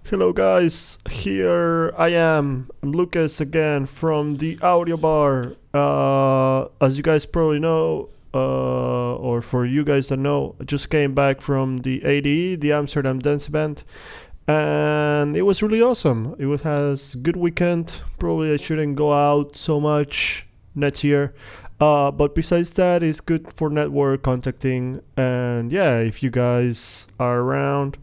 Hello guys, here I am. I'm Lucas again from the audio bar. As you guys probably know, or for you guys that know, I just came back from the ADE, the Amsterdam Dance Event, and it was really awesome. It was has good weekend. Probably I shouldn't go out so much next year. But besides that, it's good for network contacting, and yeah, if you guys are around,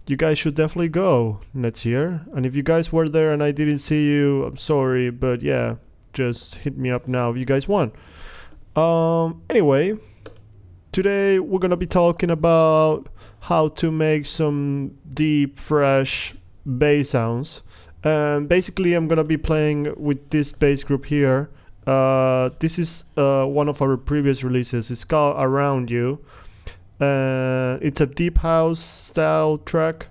you guys should definitely go next year. And if you guys were there and I didn't see you, I'm sorry, but yeah, just hit me up now if you guys want. Anyway, today we're gonna be talking about how to make some deep, fresh bass sounds. And basically, I'm gonna be playing with this bass group here. This is one of our previous releases. It's called Around You. It's a deep house style track,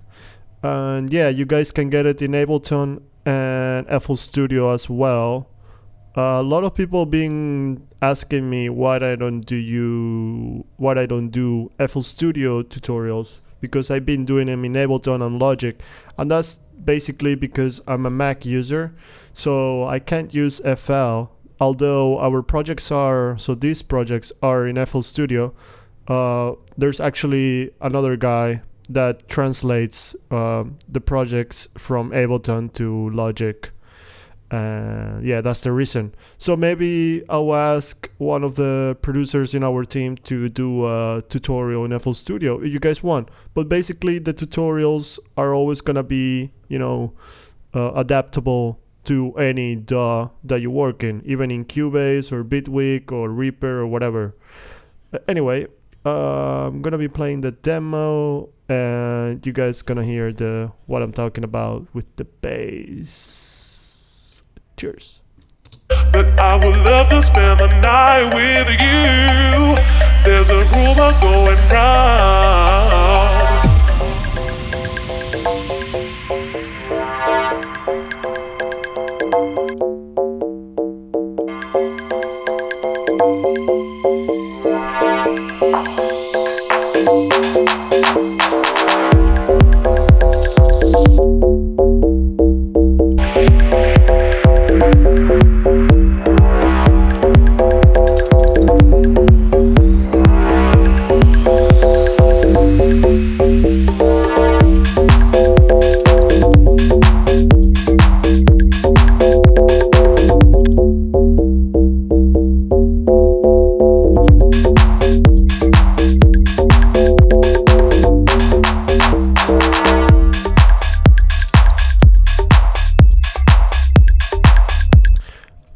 and yeah, you guys can get it in Ableton and FL Studio as well. A lot of people been asking me why I don't do FL Studio tutorials, because I've been doing them in Ableton and Logic, and that's basically because I'm a Mac user, so I can't use FL. Although these projects are in FL Studio. There's actually another guy that translates the projects from Ableton to Logic. Yeah, that's the reason. So maybe I'll ask one of the producers in our team to do a tutorial in FL Studio if you guys want. But basically, the tutorials are always gonna be, adaptable to any DAW that you work in, even in Cubase or Bitwig or Reaper or whatever. Anyway, I'm gonna be playing the demo, and you guys gonna hear what I'm talking about with the bass. Cheers. But I would love to spend the night with you. There's a rumor going round.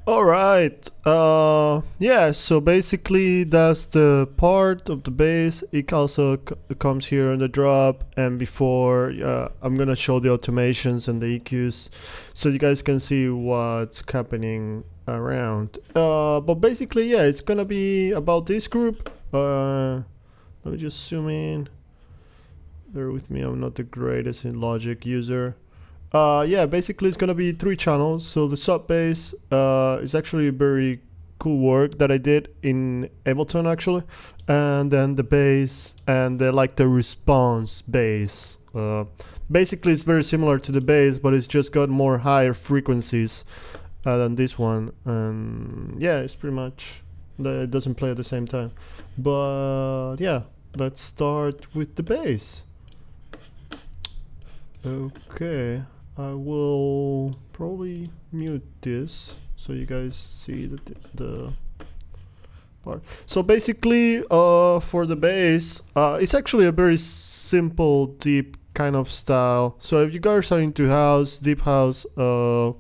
Alright, yeah, so basically that's the part of the bass. It also comes here on the drop, and before I'm gonna show the automations and the EQs so you guys can see what's happening around. But basically, yeah, it's gonna be about this group. Let me just zoom in. Bear with me, I'm not the greatest in Logic user. Yeah, basically it's gonna be 3 channels. So the sub bass is actually very cool work that I did in Ableton actually, and then the bass and the response bass. Basically it's very similar to the bass, but it's just got more higher frequencies than this one, and yeah, it's pretty much it doesn't play at the same time. But yeah, let's start with the bass. Okay, I will probably mute this so you guys see the part. So basically, for the bass, it's actually a very simple, deep kind of style. So if you guys are into house, deep house, or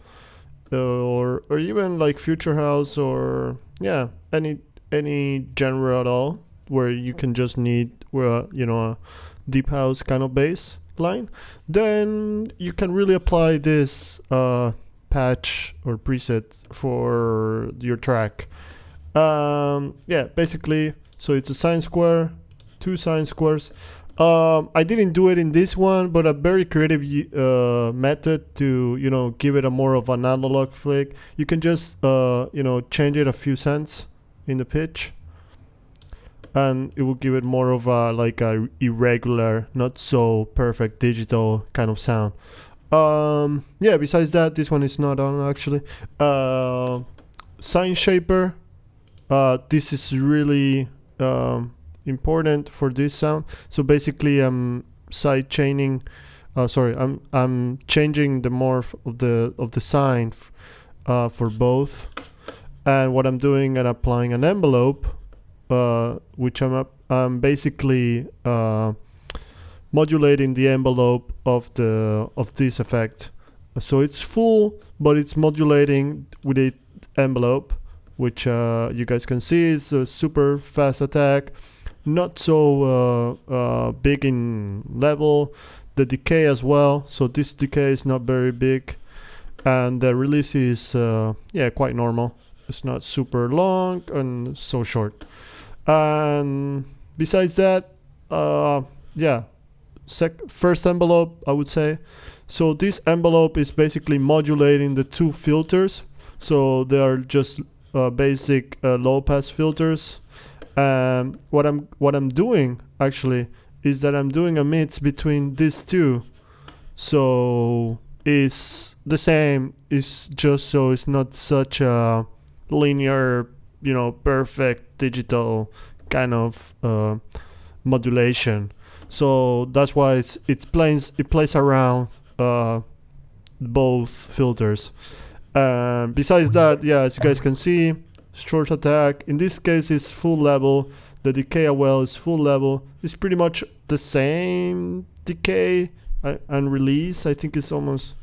even like future house, or yeah, any genre at all, where you can just need a deep house kind of bass line, then you can really apply this patch or preset for your track. Yeah, basically, so it's a sine square, 2 sine squares. I didn't do it in this one, but a very creative method to give it a more of an analog flick. You can just change it a few cents in the pitch, and it will give it more of a irregular, not so perfect digital kind of sound. Yeah, besides that, this one is not on actually. Sign shaper. This is really important for this sound. So basically, I'm side chaining. Sorry, I'm changing the morph of the sign for both. And what I'm doing, and applying an envelope, which I'm basically modulating the envelope of this effect. So it's full, but it's modulating with the envelope, which you guys can see is a super fast attack, not so big in level. The decay as well. So this decay is not very big, and the release is quite normal. It's not super long and so short. And besides that, first envelope, I would say. So this envelope is basically modulating the two filters. So they are just basic low pass filters. What I'm doing actually is that I'm doing a mix between these two. So it's the same. It's just so it's not such a linear, perfect digital kind of modulation. So that's why it plays around both filters. Besides that, as you guys can see, short attack. In this case, it's full level. The decay as well is full level. It's pretty much the same decay and release. I think it's almost.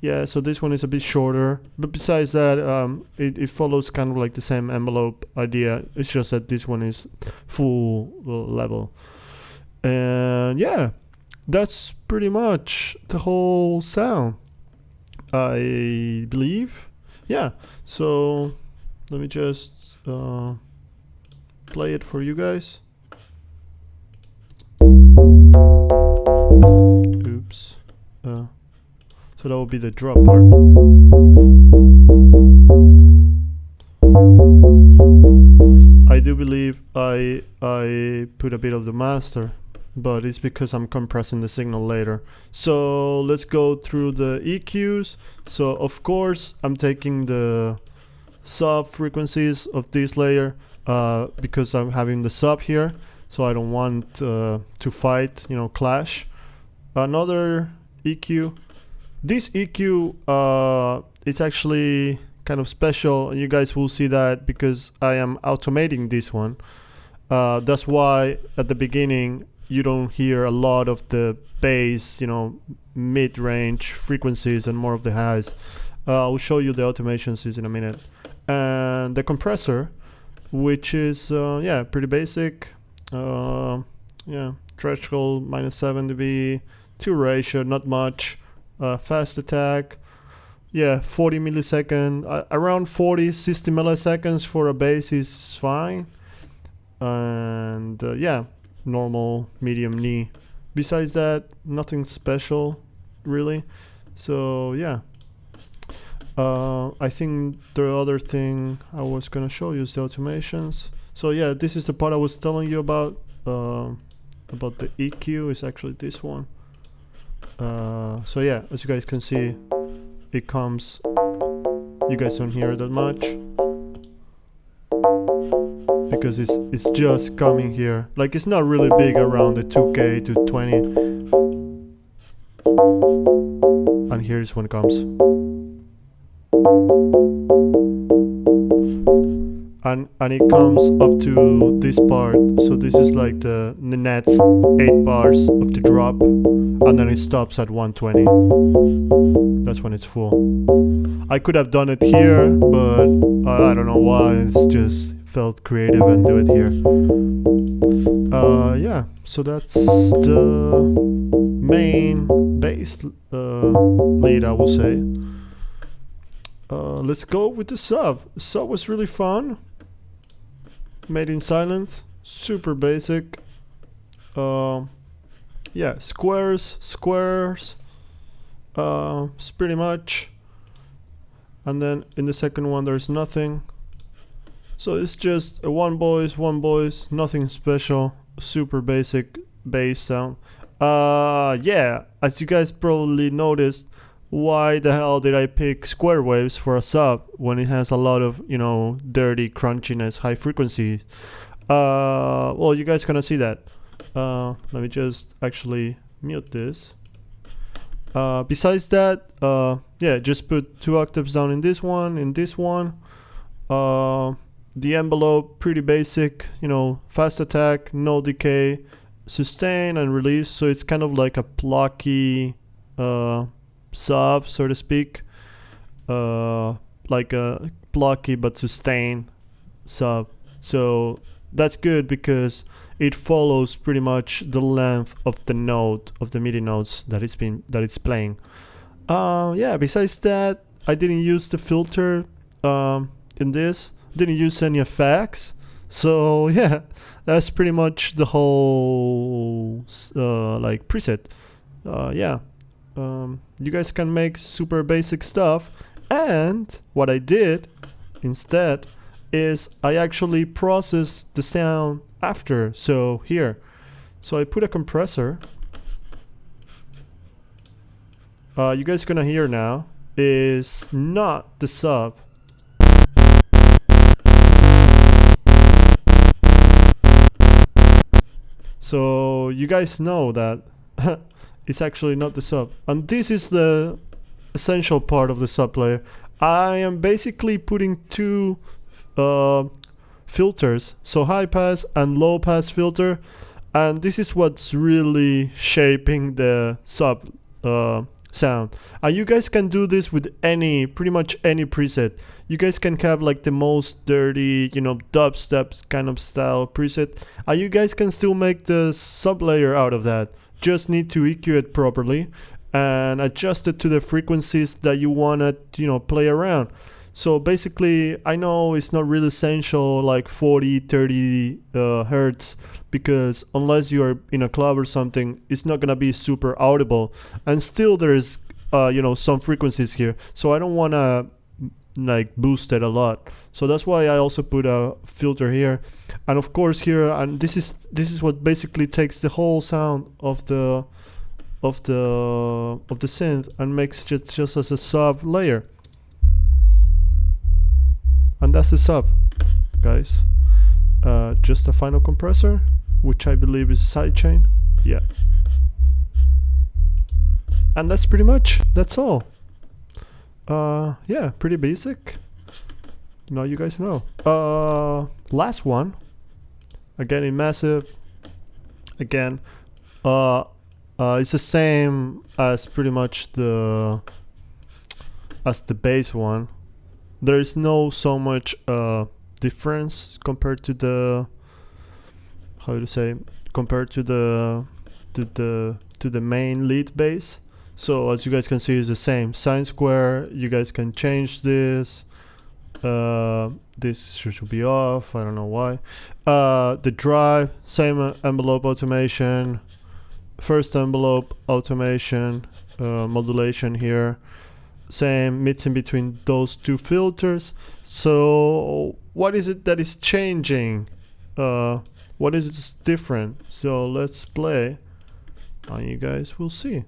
Yeah, so this one is a bit shorter. But besides that, it follows kind of like the same envelope idea. It's just that this one is full level. And yeah, that's pretty much the whole sound, I believe. Yeah, so let me just play it for you guys. Oops. So that will be the drop part. I do believe I put a bit of the master, but it's because I'm compressing the signal later. So let's go through the EQs. So of course I'm taking the sub frequencies of this layer because I'm having the sub here, so I don't want to fight, clash. Another EQ. This EQ is actually kind of special, and you guys will see that because I am automating this one. That's why at the beginning you don't hear a lot of the bass, mid-range frequencies and more of the highs. I'll show you the automations in a minute. And the compressor, which is pretty basic. Threshold -7 dB, 2 ratio, not much. Fast attack, 40 millisecond, around 60 milliseconds for a bass is fine. And normal medium knee. Besides that, nothing special really. So I think the other thing I was gonna show you is the automations. So this is the part I was telling you about the EQ. Is actually this one. As you guys can see, it comes. You guys don't hear it that much because it's just coming here. Like, it's not really big around the 2K to 20. And here's when it comes. And it comes up to this part. So this is like the next 8 bars of the drop, and then it stops at 120. That's when it's full. I could have done it here, but I don't know why. It's just felt creative and do it here. So that's the main bass lead, I will say. Let's go with the sub. The sub was really fun. Made in Sylenth, super basic. Squares. It's pretty much. And then in the second one, there's nothing. So it's just a one voice, nothing special. Super basic bass sound. Yeah, as you guys probably noticed, why the hell did I pick square waves for a sub when it has a lot of, dirty crunchiness, high frequency? Well, you guys gonna see that. Let me just actually mute this. Besides that, yeah, just put 2 octaves down in this one, the envelope, pretty basic, fast attack, no decay, sustain and release. So it's kind of like a blocky sub, so to speak. Like a blocky but sustain sub. So that's good because it follows pretty much the length of the note, of the MIDI notes that it's playing. Yeah, besides that, I didn't use the filter in this. Didn't use any effects. So yeah, that's pretty much the whole like preset. Yeah, you guys can make super basic stuff. And what I did instead is I actually processed the sound after. So here, so I put a compressor. You guys gonna hear now is not the sub. So you guys know that it's actually not the sub. And this is the essential part of the sub player. I am basically putting 2 filters, so high pass and low pass filter, and this is what's really shaping the sub sound. And you guys can do this with pretty much any preset. You guys can have like the most dirty, dubstep kind of style preset, and you guys can still make the sub layer out of that. Just need to EQ it properly and adjust it to the frequencies that you want to, play around. So basically, I know it's not really essential like 40, 30 hertz, because unless you are in a club or something, it's not gonna be super audible. And still there's, some frequencies here. So I don't wanna like boost it a lot. So that's why I also put a filter here. And of course here, and this is what basically takes the whole sound of the synth and makes it just as a sub layer. And that's the sub, guys. Just a final compressor, which I believe is sidechain. Yeah. And that's pretty much, that's all. Yeah, pretty basic. Now you guys know. Last one. Again in Massive. Again, it's the same as pretty much the bass one. There is no so much difference compared to the compared to the main lead bass. So as you guys can see, it's the same sine square. You guys can change this. This should be off. I don't know why. The drive, same envelope automation. First envelope automation, modulation here. Same mids in between those 2 filters. So what is it that is changing? What is different? So let's play and you guys will see.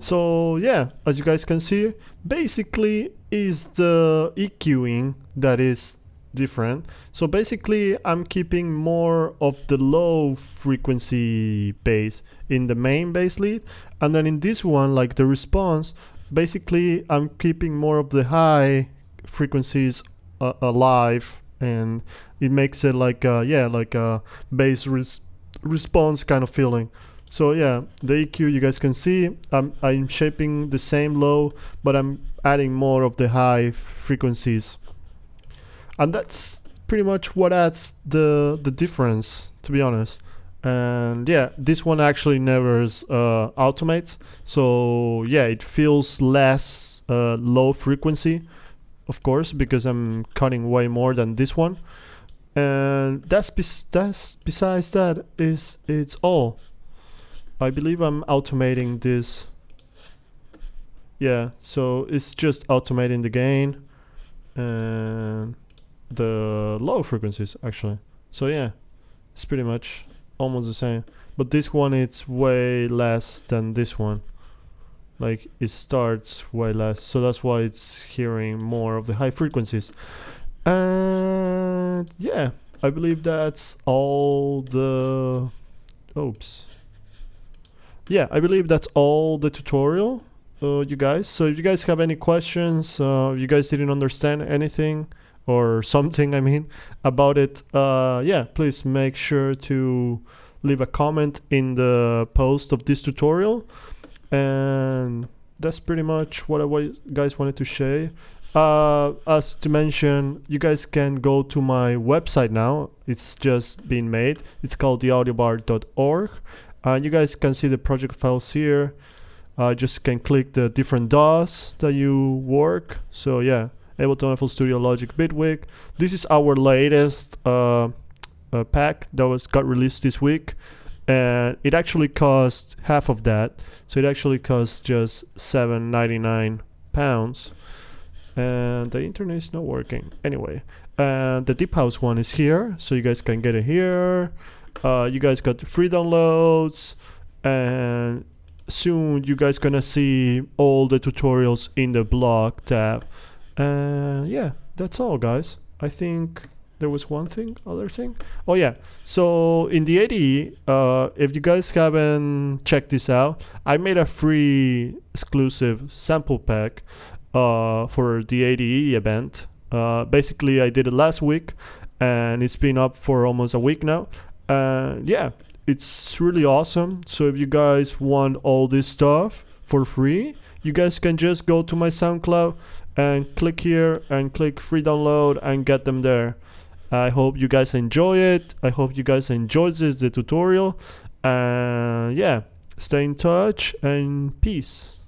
So yeah, as you guys can see, basically is the EQing that is different. So basically I'm keeping more of the low frequency bass in the main bass lead, and then in this one, like the response, basically I'm keeping more of the high frequencies alive, and it makes it like a bass response kind of feeling. So yeah, the EQ you guys can see, I'm shaping the same low, but I'm adding more of the high frequencies. And that's pretty much what adds the difference, to be honest. And yeah, this one actually never automates. So yeah, it feels less low frequency, of course, because I'm cutting way more than this one. And that's besides that, it's all. I believe I'm automating this. Yeah, so it's just automating the gain. and the low frequencies actually. So yeah, it's pretty much almost the same. But this one it's way less than this one. Like it starts way less, so that's why it's hearing more of the high frequencies. And yeah, I believe that's all the. Oops. Yeah, I believe that's all the tutorial, you guys. So if you guys have any questions, you guys didn't understand anything or something, I mean, about it, yeah, please make sure to leave a comment in the post of this tutorial. And that's pretty much what guys wanted to say. As to mention, you guys can go to my website now. It's just been made. It's called theaudiobar.org. You guys can see the project files here. Just can click the different DAWs that you work. So yeah, Ableton FL Studio, Logic, Bitwig. This is our latest pack that got released this week, and it actually cost half of that. So it actually costs just £7.99. And the internet is not working anyway. And the Deep House one is here, so you guys can get it here. You guys got the free downloads, and soon you guys gonna see all the tutorials in the blog tab. And yeah, that's all, guys. I think there was other thing. Oh yeah, so in the ADE, if you guys haven't checked this out, I made a free exclusive sample pack for the ADE event. Basically, I did it last week, and it's been up for almost a week now. Yeah, it's really awesome. So if you guys want all this stuff for free, you guys can just go to my SoundCloud and click here and click free download and get them there. I hope you guys enjoy it. I hope you guys enjoyed the tutorial. Yeah, stay in touch and peace.